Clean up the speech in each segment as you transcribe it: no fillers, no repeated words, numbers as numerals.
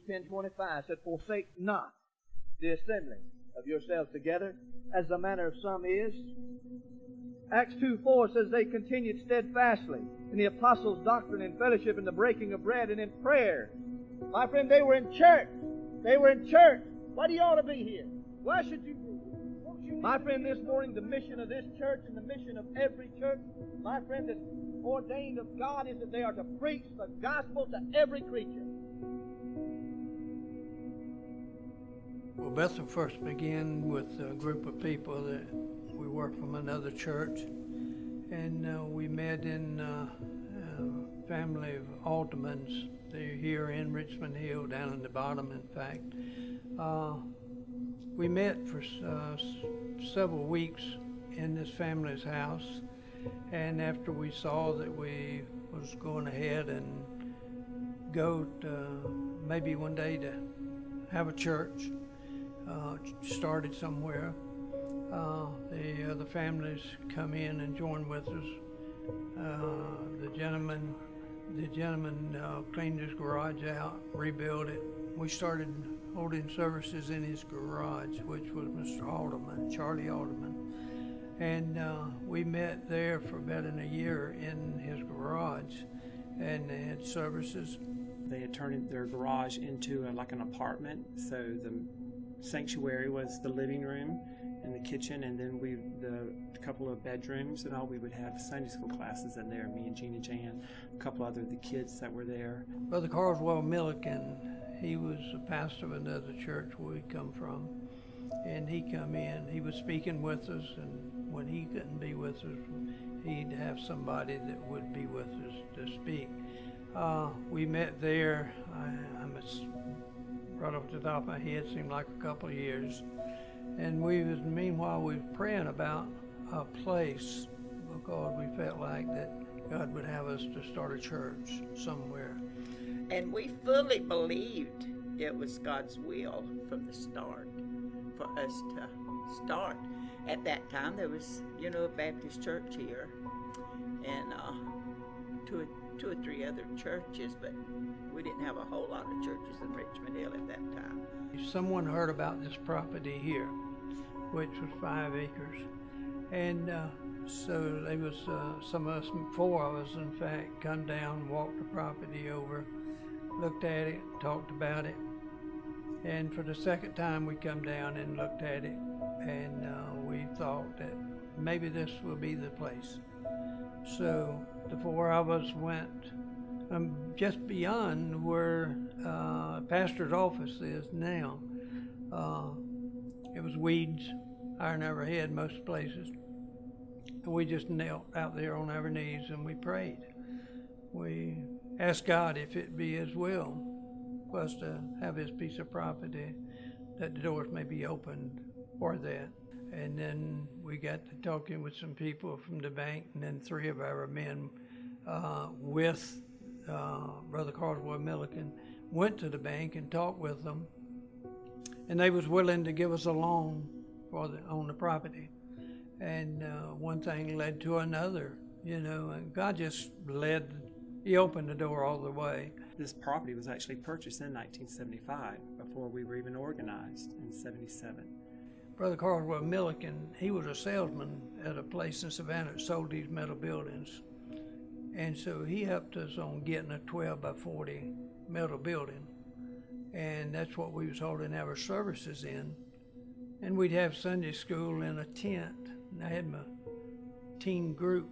Hebrews 10:25 said, forsake not the assembling of yourselves together, as the manner of some is. Acts 2:4 says they continued steadfastly in the apostles' doctrine and fellowship, in the breaking of bread, and in prayer. My friend, they were in church. They were in church. Why do you ought to be here? Why should you be here? My friend, this morning, the mission of this church and the mission of every church, my friend, that's ordained of God, is that they are to preach the gospel to every creature. Well, Bethel first began with a group of people that we were from another church, and we met in a family of aldermans. They're here in Richmond Hill, down in the bottom, in fact. We met for several weeks in this family's house, and after we saw that we was going ahead and go to maybe one day to have a church, started somewhere, the other families come in and join with us. The gentleman cleaned his garage out, rebuilt it. We started holding services in his garage, which was Mr. Alderman, Charlie Alderman. And we met there for about a year in his garage, and they had services. They had turned their garage into like an apartment, so the sanctuary was the living room and the kitchen, and then the couple of bedrooms and all. We would have Sunday school classes in there, me and Gina Jan, a couple other the kids that were there. Brother Carswell Milliken, he was a pastor of another church where we come from, and he come in. He was speaking with us, and when he couldn't be with us, he'd have somebody that would be with us to speak. We met there. Right off the top of my head, seemed like a couple of years. And meanwhile, we were praying about a place, because we felt like that God would have us to start a church somewhere. And we fully believed it was God's will from the start for us to start. At that time, there was, a Baptist church here, and two or three other churches, but we didn't have a whole lot of churches in Richmond Hill at that time. Someone heard about this property here, which was 5 acres, and so there was some of us, 4 of us in fact, come down, walked the property over, looked at it, talked about it, and for the second time we come down and looked at it, and we thought that maybe this will be the place. So the 4 of us went just beyond where pastor's office is now. It was weeds higher than our head most places. And we just knelt out there on our knees and we prayed. We asked God if it be His will for us to have this piece of property, that the doors may be opened for that. And then we got to talking with some people from the bank, and then 3 of our men with Brother Carswell Milliken went to the bank and talked with them, and they was willing to give us a loan on the property. And one thing led to another, and God just He opened the door all the way. This property was actually purchased in 1975, before we were even organized in 77. Brother Carswell Milliken, he was a salesman at a place in Savannah that sold these metal buildings. And so he helped us on getting a 12 by 40 metal building. And that's what we was holding our services in. And we'd have Sunday school in a tent. And I had my teen group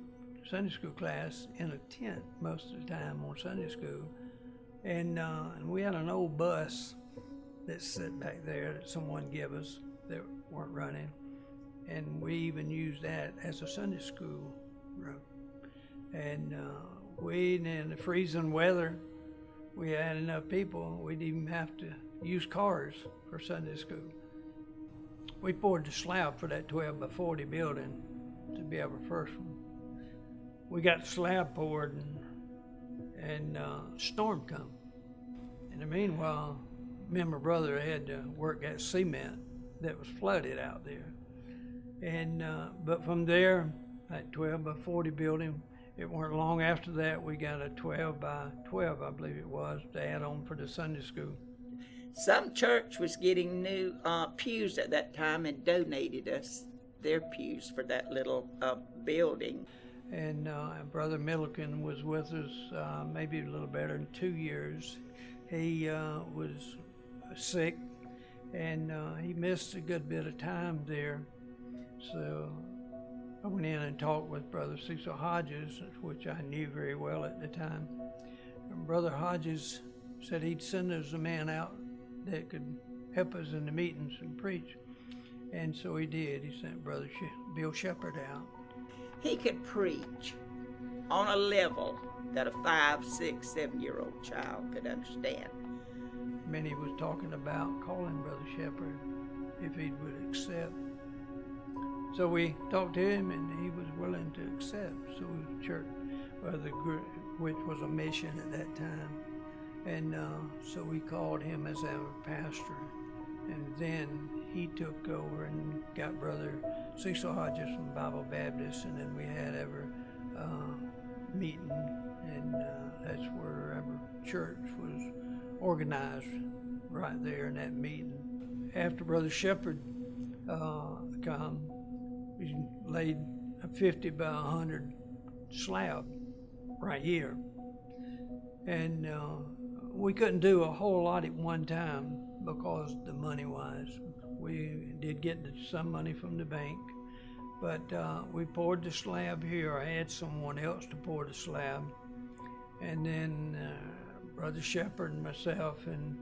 Sunday school class in a tent most of the time on Sunday school. And we had an old bus that sat back there that someone gave us that weren't running, and we even used that as a Sunday school room. And in the freezing weather, we had enough people, we'd even have to use cars for Sunday school. We poured the slab for that 12 by 40 building to be our first one. We got the slab poured, and storm come. In the meanwhile, me and my brother had to work that cement that was flooded out there. And but from there, that 12 by 40 building, it weren't long after that we got a 12 by 12, I believe it was, to add on for the Sunday school. Some church was getting new pews at that time and donated us their pews for that little building. And Brother Milliken was with us maybe a little better than 2 years. He was sick, and he missed a good bit of time there. So I went in and talked with Brother Cecil Hodges, which I knew very well at the time. And Brother Hodges said he'd send us a man out that could help us in the meetings and preach. And so he did. He sent Brother Bill Shepherd out. He could preach on a level that a 5, 6, 7-year-old child could understand. Many was talking about calling Brother Shepherd if he would accept. So we talked to him, and he was willing to accept. So the church, the group, which was a mission at that time, and so we called him as our pastor. And then he took over and got Brother Cecil Hodges from Bethel Baptist, and then we had our meeting, and that's where our church was organized, right there in that meeting. After Brother Shepherd come, he laid a 50 by 100 slab right here, and we couldn't do a whole lot at one time because the money-wise. We did get some money from the bank, but we poured the slab here. I had someone else to pour the slab, and then Brother Shepherd and myself and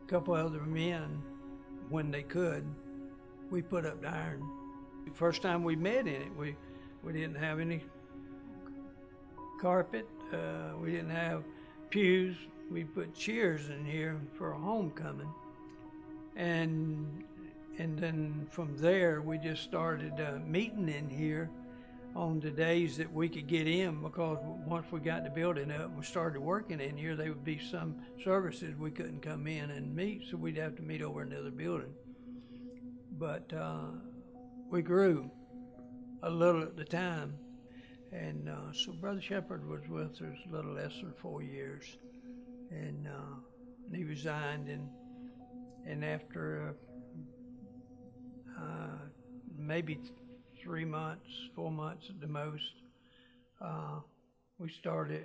a couple other men, when they could, we put up the iron. The first time we met in it, we didn't have any carpet, we didn't have pews. We put chairs in here for a homecoming, and then from there we just started meeting in here on the days that we could get in, because once we got the building up and we started working in here, there would be some services we couldn't come in and meet, so we'd have to meet over in another building. But we grew a little at the time, and so Brother Shepherd was with us a little less than 4 years. And he resigned, and after maybe 3 months, 4 months at the most, we started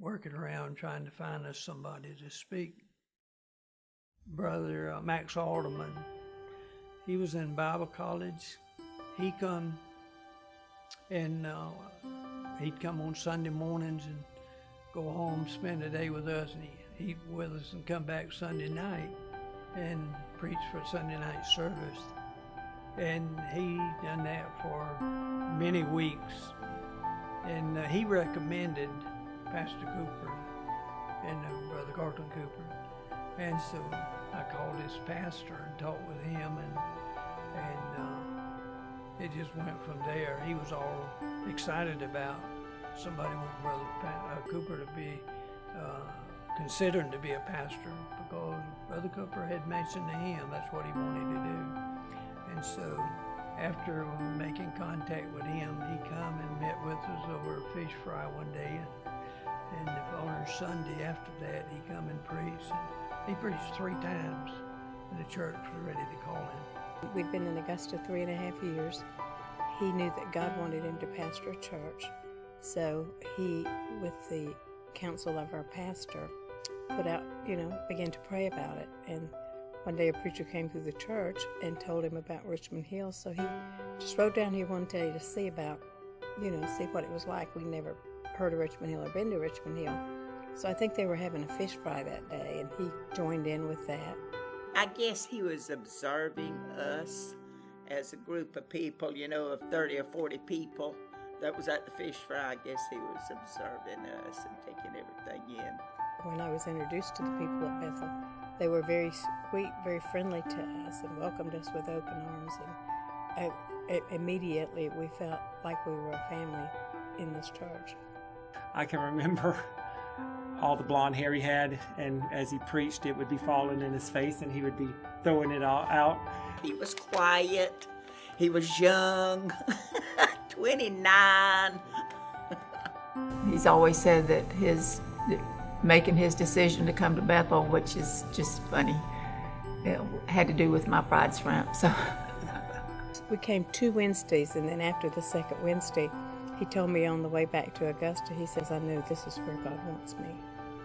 working around trying to find us somebody to speak. Brother Max Alderman, he was in Bible college. He come, and he'd come on Sunday mornings and go home, spend the day with us, and eat with us, and come back Sunday night and preach for Sunday night service. And he done that for many weeks. And he recommended Pastor Cooper and Brother Carlton Cooper. And so I called his pastor and talked with him, and it just went from there. He was all excited about somebody wanted Brother Cooper to be considering to be a pastor, because Brother Cooper had mentioned to him that's what he wanted to do. And so after making contact with him, he come and met with us over a fish fry one day, and on Sunday after that he come and preached. And he preached 3 times, and the church was ready to call him. We'd been in Augusta 3.5 years. He knew that God wanted him to pastor a church. So he, with the counsel of our pastor, put out, began to pray about it. And one day a preacher came through the church and told him about Richmond Hill. So he just rode down here one day to see about, see what it was like. We never heard of Richmond Hill or been to Richmond Hill. So I think they were having a fish fry that day, and he joined in with that. I guess he was observing us as a group of people, of 30 or 40 people that was at the fish fry. I guess he was observing us and taking everything in. When I was introduced to the people at Bethel, they were very sweet, very friendly to us, and welcomed us with open arms. And immediately we felt like we were a family in this church. I can remember all the blonde hair he had, and as he preached, it would be falling in his face, and he would be throwing it all out. He was quiet. He was young, 29. He's always said that making his decision to come to Bethel, which is just funny. It had to do with my bride's shrimp, so. We came 2 Wednesdays, and then after the second Wednesday, he told me on the way back to Augusta, he says, I know this is where God wants me.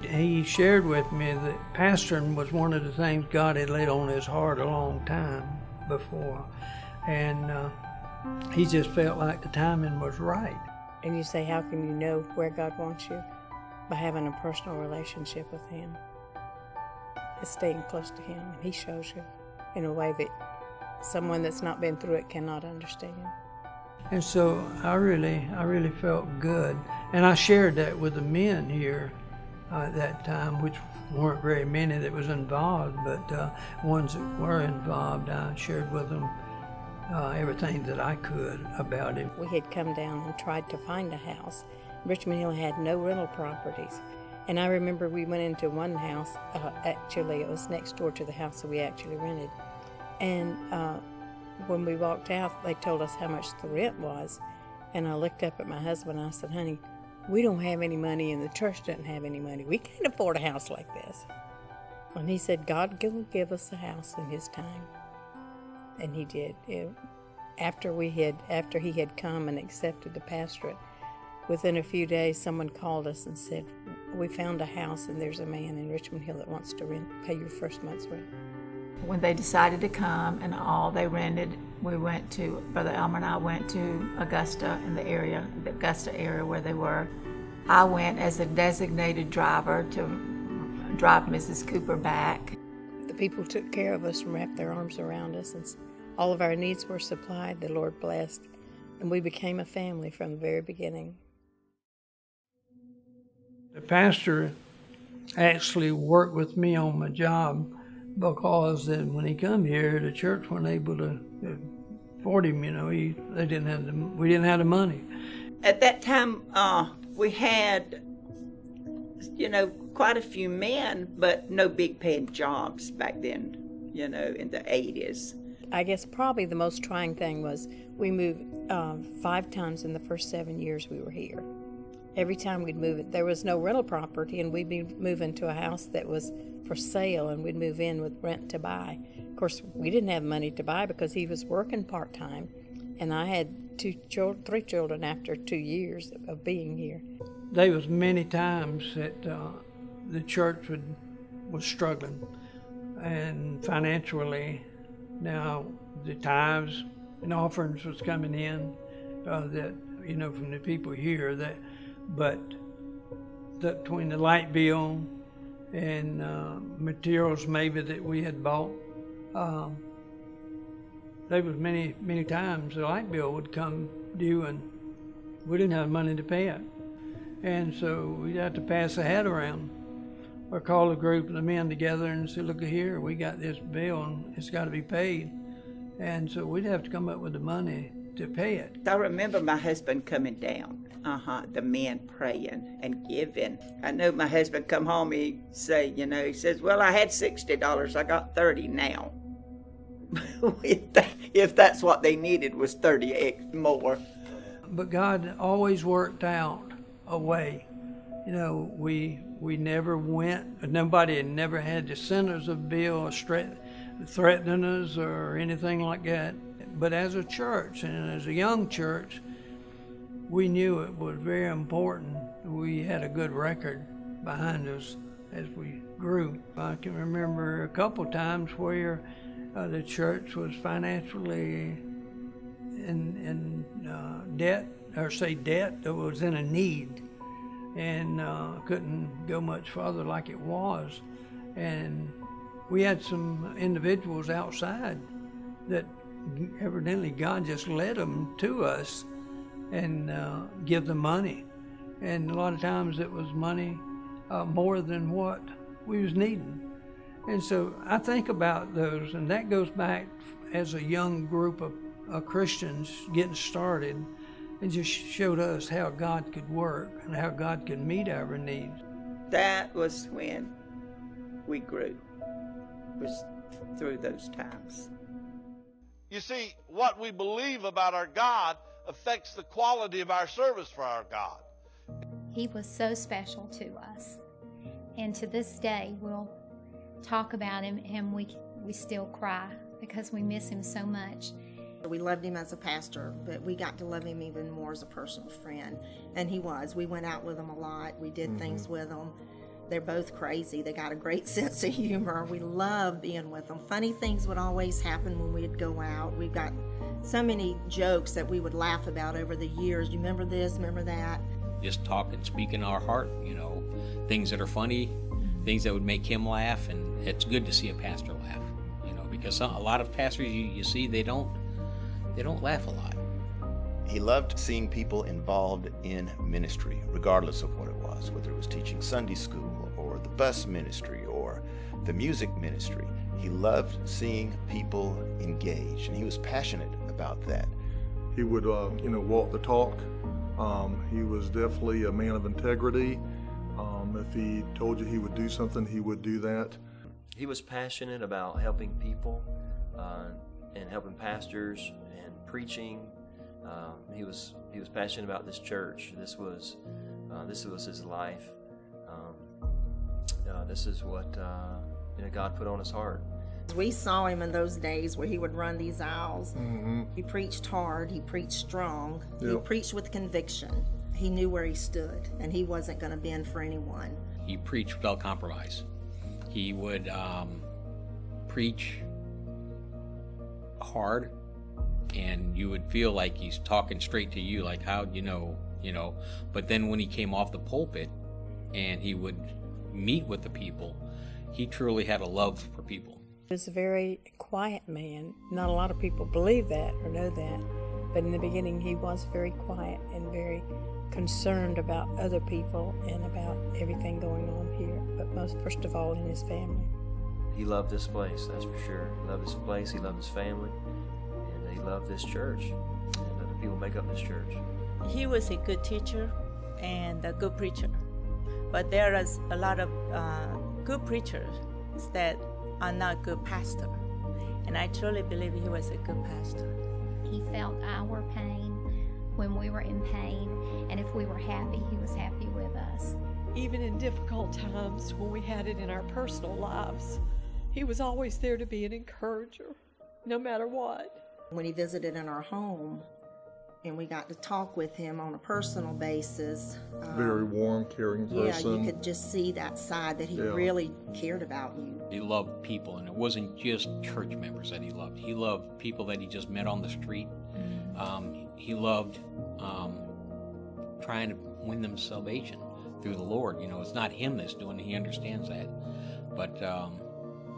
He shared with me that pastoring was one of the things God had laid on his heart a long time before. And he just felt like the timing was right. And you say, how can you know where God wants you? By having a personal relationship with him. It's staying close to him, and he shows you in a way that someone that's not been through it cannot understand. And so I really felt good. And I shared that with the men here at that time, which weren't very many that was involved, but ones that were involved, I shared with them everything that I could about it. We had come down and tried to find a house. Richmond Hill had no rental properties. And I remember we went into one house, actually it was next door to the house that we actually rented. And when we walked out, they told us how much the rent was. And I looked up at my husband and I said, honey, we don't have any money and the church doesn't have any money. We can't afford a house like this. And he said, God will give us a house in his time. And he did. After he had come and accepted the pastorate, within a few days, someone called us and said, we found a house and there's a man in Richmond Hill that wants to pay your first month's rent. When they decided to come and all they rented, we went to, Brother Elmer and I went to Augusta, in the Augusta area where they were. I went as a designated driver to drop Mrs. Cooper back. The people took care of us and wrapped their arms around us, and all of our needs were supplied, the Lord blessed, and we became a family from the very beginning. The pastor actually worked with me on my job because then when he come here, the church wasn't able to afford him. We didn't have the money. At that time, we had, quite a few men, but no big paying jobs back then, in the 80s. I guess probably the most trying thing was we moved 5 times in the first 7 years we were here. Every time we'd move it, there was no rental property, and we'd be moving to a house that was for sale, and we'd move in with rent to buy. Of course, we didn't have money to buy because he was working part-time, and I had 3 children after 2 years of being here. There was many times that the church was struggling, and financially. Now, the tithes and offerings was coming in that, from the people here, but between the light bill and materials maybe that we had bought, there was many times the light bill would come due and we didn't have money to pay it. And so we'd have to pass the hat around or call a group of the men together and say, look here, we got this bill and it's got to be paid. And so we'd have to come up with the money to pay it. I remember my husband coming down, the men praying and giving. I know my husband come home, he says, well, I had $60, I got 30 now. If that's what they needed was 30 more. But God always worked out a way. We never went, nobody had never had to send us a bill threatening us or anything like that. But as a church and as a young church, we knew it was very important. We had a good record behind us as we grew. I can remember a couple times where the church was financially in debt, that was in a need, and couldn't go much further like it was. And we had some individuals outside that evidently God just led them to us and give them money. And a lot of times it was money more than what we was needing. And so I think about those, and that goes back as a young group of Christians getting started, and just showed us how God could work and how God could meet our needs. That was when we grew, was through those times. You see, what we believe about our God affects the quality of our service for our God. He was so special to us. And to this day, we'll talk about him and we still cry because we miss him so much. We loved him as a pastor, but we got to love him even more as a personal friend. And he was. We went out with him a lot. We did things with him. They're both crazy. They got a great sense of humor. We love being with them. Funny things would always happen when we'd go out. We've got so many jokes that we would laugh about over the years. You remember this, remember that? Just talk and speak in our heart, things that are funny, things that would make him laugh, and it's good to see a pastor laugh, because a lot of pastors you see, they don't laugh a lot. He loved seeing people involved in ministry, regardless of what it was, whether it was teaching Sunday school or the bus ministry or the music ministry. He loved seeing people engaged, and he was passionate about that. He would, walk the talk. He was definitely a man of integrity. If he told you he would do something, he would do that. He was passionate about helping people and helping pastors and preaching. He was passionate about this church. This was his life. This is what God put on his heart. We saw him in those days where he would run these aisles. He preached hard. He preached strong. He preached with conviction. He knew where he stood, and he wasn't going to bend for anyone. He preached without compromise. He would preach hard, and you would feel like he's talking straight to you, like, how'd you know. But then when he came off the pulpit and he would meet with the people, he truly had a love for people. He was a very quiet man. Not a lot of people believe that or know that, but in the beginning he was very quiet and very concerned about other people and about everything going on here, but first of all in his family. He loved this place, that's for sure. He loved this place, he loved his family, and he loved this church, and the people make up this church. He was a good teacher and a good preacher, but there is a lot of good preachers that are not good pastors, and I truly believe he was a good pastor. He felt our pain when we were in pain, and if we were happy, he was happy with us. Even in difficult times when we had it in our personal lives, he was always there to be an encourager, no matter what. When he visited in our home, and we got to talk with him on a personal basis. Very warm, caring person. Yeah, you could just see that side that he really cared about you. He loved people, and it wasn't just church members that he loved. He loved people that he just met on the street. He loved trying to win them salvation through the Lord. It's not him that's doing it. He understands that. But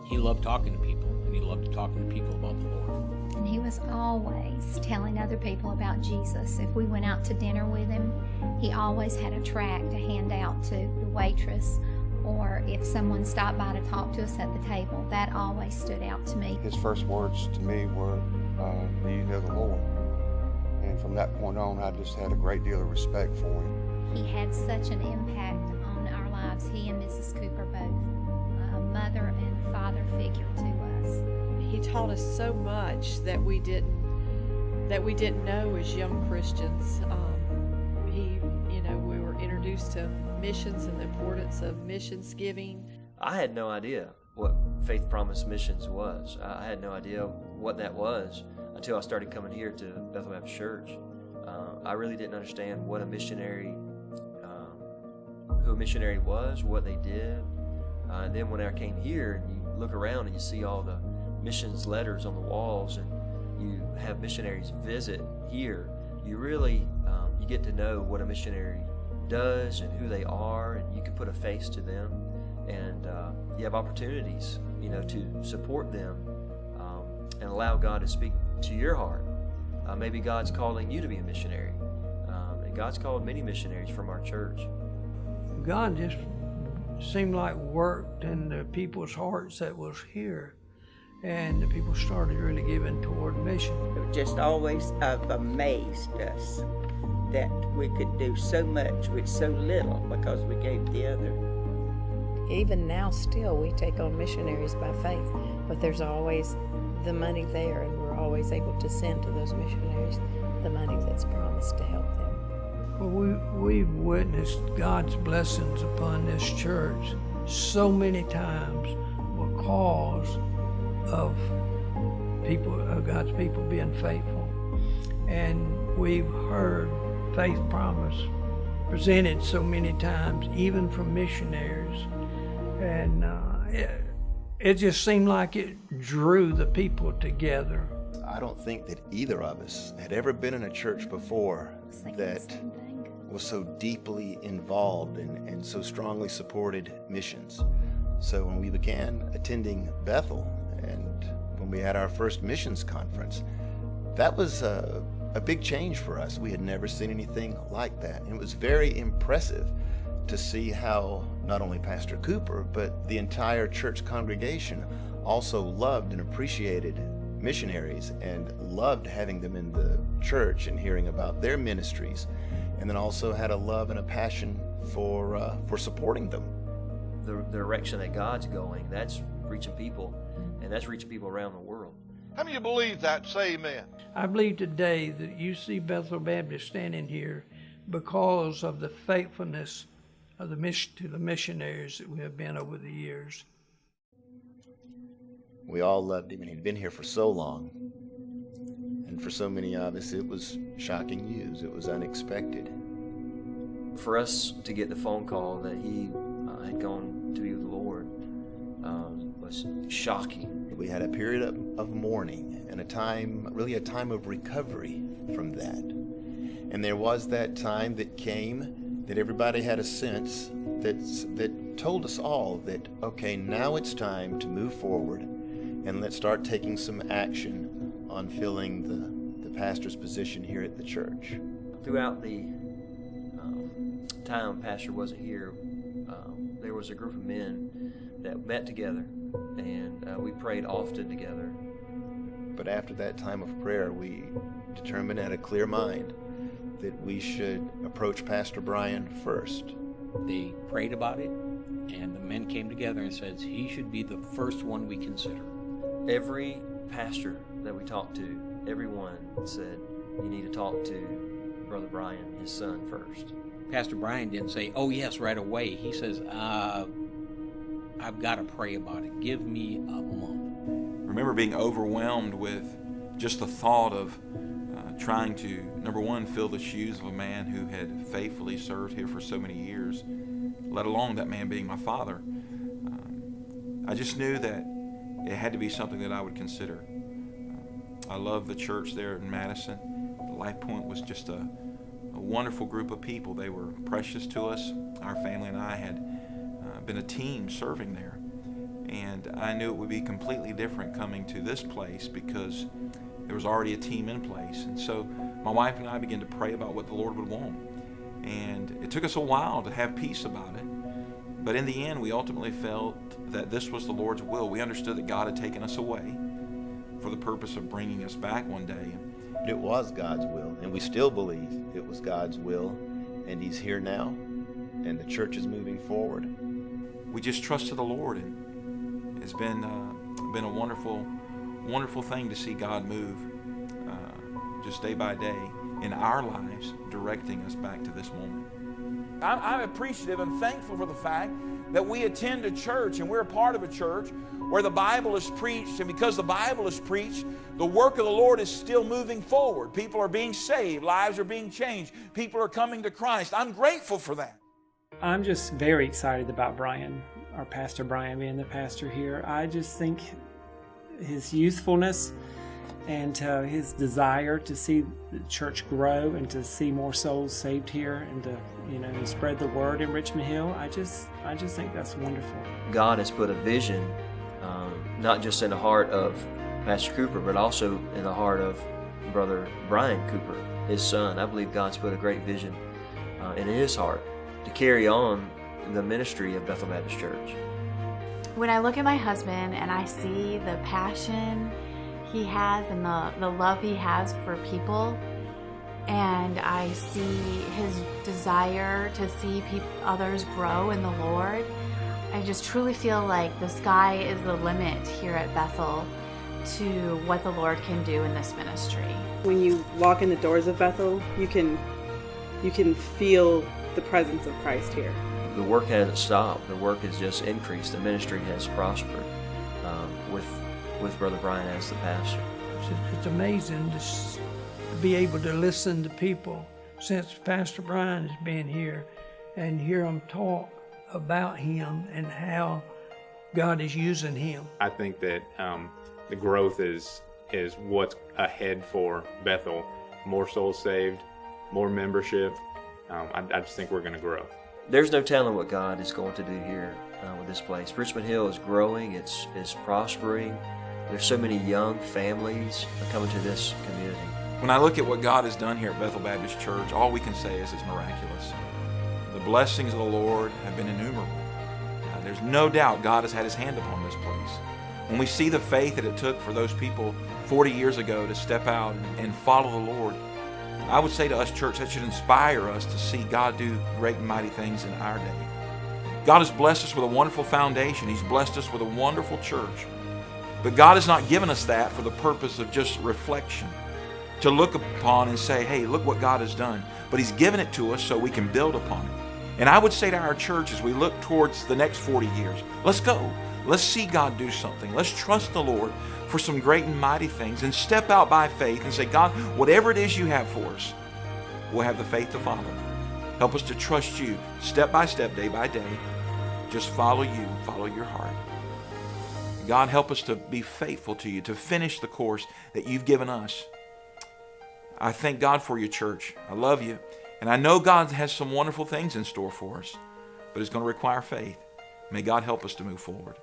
he loved talking to people, and he loved talking to people about the Lord. And he was always telling other people about Jesus. If we went out to dinner with him, he always had a tract to hand out to the waitress, or if someone stopped by to talk to us at the table. That always stood out to me. His first words to me were, "Do you know the Lord?" And from that point on, I just had a great deal of respect for him. He had such an impact on our lives. He and Mrs. Cooper both, a mother and father figure to us. He taught us so much that we didn't know as young Christians. We were introduced to missions and the importance of missions giving. I had no idea what Faith Promise Missions was. I had no idea what that was until I started coming here to Bethel Baptist Church. I really didn't understand what a missionary, who a missionary was, what they did. And then when I came here, and you look around and you see all the missions letters on the walls, and you have missionaries visit here, you really you get to know what a missionary does and who they are, and you can put a face to them, and you have opportunities to support them and allow God to speak to your heart. Maybe God's calling you to be a missionary, and God's called many missionaries from our church. God just seemed like worked in the people's hearts that was here, and the people started really giving toward mission. It just always amazed us that we could do so much with so little because we gave the other. Even now still we take on missionaries by faith, but there's always the money there, and we're always able to send to those missionaries the money that's promised to help them. Well, we've witnessed God's blessings upon this church so many times because of God's people being faithful. And we've heard faith promise presented so many times, even from missionaries. And it just seemed like it drew the people together. I don't think that either of us had ever been in a church before that was so deeply involved and so strongly supported missions. So when we began attending Bethel and when we had our first missions conference, that was a big change for us. We had never seen anything like that. And it was very impressive to see how not only Pastor Cooper, but the entire church congregation also loved and appreciated missionaries and loved having them in the church and hearing about their ministries, and then also had a love and a passion for supporting them. The direction that God's going, that's reaching people, and that's reaching people around the world. How many of you believe that? Say amen. I believe today that you see Bethel Baptist standing here because of the faithfulness of the missionaries that we have been over the years. We all loved him, and he'd been here for so long. And for so many of us, it was shocking news. It was unexpected. For us to get the phone call that he had gone to be with the Lord was shocking. We had a period of mourning and a time of recovery from that. And there was that time that came that everybody had a sense that told us all that, okay, now it's time to move forward and let's start taking some action on filling the pastor's position here at the church. Throughout the time Pastor wasn't here, there was a group of men that met together, and we prayed often together. But after that time of prayer, we determined at a clear mind that we should approach Pastor Brian first. They prayed about it, and the men came together and said he should be the first one we consider. Every pastor that we talked to, everyone said, you need to talk to Brother Brian, his son, first. Pastor Brian didn't say, oh yes, right away. He says, I've got to pray about it. Give me a month. I remember being overwhelmed with just the thought of trying to, number one, fill the shoes of a man who had faithfully served here for so many years, let alone that man being my father. I just knew that it had to be something that I would consider. I love the church there in Madison. The Life Point was just a wonderful group of people. They were precious to us. Our family and I had been a team serving there. And I knew it would be completely different coming to this place because there was already a team in place. And so my wife and I began to pray about what the Lord would want. And it took us a while to have peace about it. But in the end, we ultimately felt that this was the Lord's will. We understood that God had taken us away for the purpose of bringing us back one day. It was God's will, and we still believe it was God's will, and He's here now, and the church is moving forward. We just trusted the Lord, and it's been a wonderful, wonderful thing to see God move just day by day in our lives, directing us back to this moment. I'm appreciative and thankful for the fact that we attend a church and we're a part of a church where the Bible is preached, and because the Bible is preached, the work of the Lord is still moving forward. People are being saved, lives are being changed, people are coming to Christ. I'm grateful for that. I'm just very excited about Brian, our Pastor Brian being the pastor here. I just think his youthfulness and his desire to see the church grow and to see more souls saved here and to spread the word in Richmond Hill, I just think that's wonderful. God has put a vision not just in the heart of Pastor Cooper, but also in the heart of Brother Brian Cooper, his son. I believe God's put a great vision in his heart to carry on the ministry of Bethel Baptist Church. When I look at my husband and I see the passion he has and the love he has for people, and I see his desire to see others grow in the Lord, I just truly feel like the sky is the limit here at Bethel to what the Lord can do in this ministry. When you walk in the doors of Bethel, you can feel the presence of Christ here. the work hasn't stopped. The work has just increased. The ministry has prospered with Brother Brian as the pastor. It's amazing to be able to listen to people since Pastor Brian has been here and hear them talk about him and how God is using him. I think that the growth is what's ahead for Bethel. More souls saved, more membership. I just think we're going to grow. There's no telling what God is going to do here with this place. Richmond Hill is growing, it's prospering. There's so many young families coming to this community. When I look at what God has done here at Bethel Baptist Church, all we can say is it's miraculous. The blessings of the Lord have been innumerable. There's no doubt God has had His hand upon this place. When we see the faith that it took for those people 40 years ago to step out and follow the Lord, I would say to us, church, that should inspire us to see God do great and mighty things in our day. God has blessed us with a wonderful foundation. He's blessed us with a wonderful church. But God has not given us that for the purpose of just reflection, to look upon and say, hey, look what God has done. But He's given it to us so we can build upon it. And I would say to our church, as we look towards the next 40 years, let's go. Let's see God do something. Let's trust the Lord for some great and mighty things and step out by faith and say, God, whatever it is you have for us, we'll have the faith to follow. Help us to trust you step by step, day by day. Just follow you, follow your heart. God, help us to be faithful to you, to finish the course that you've given us. I thank God for your church. I love you. And I know God has some wonderful things in store for us, but it's going to require faith. May God help us to move forward.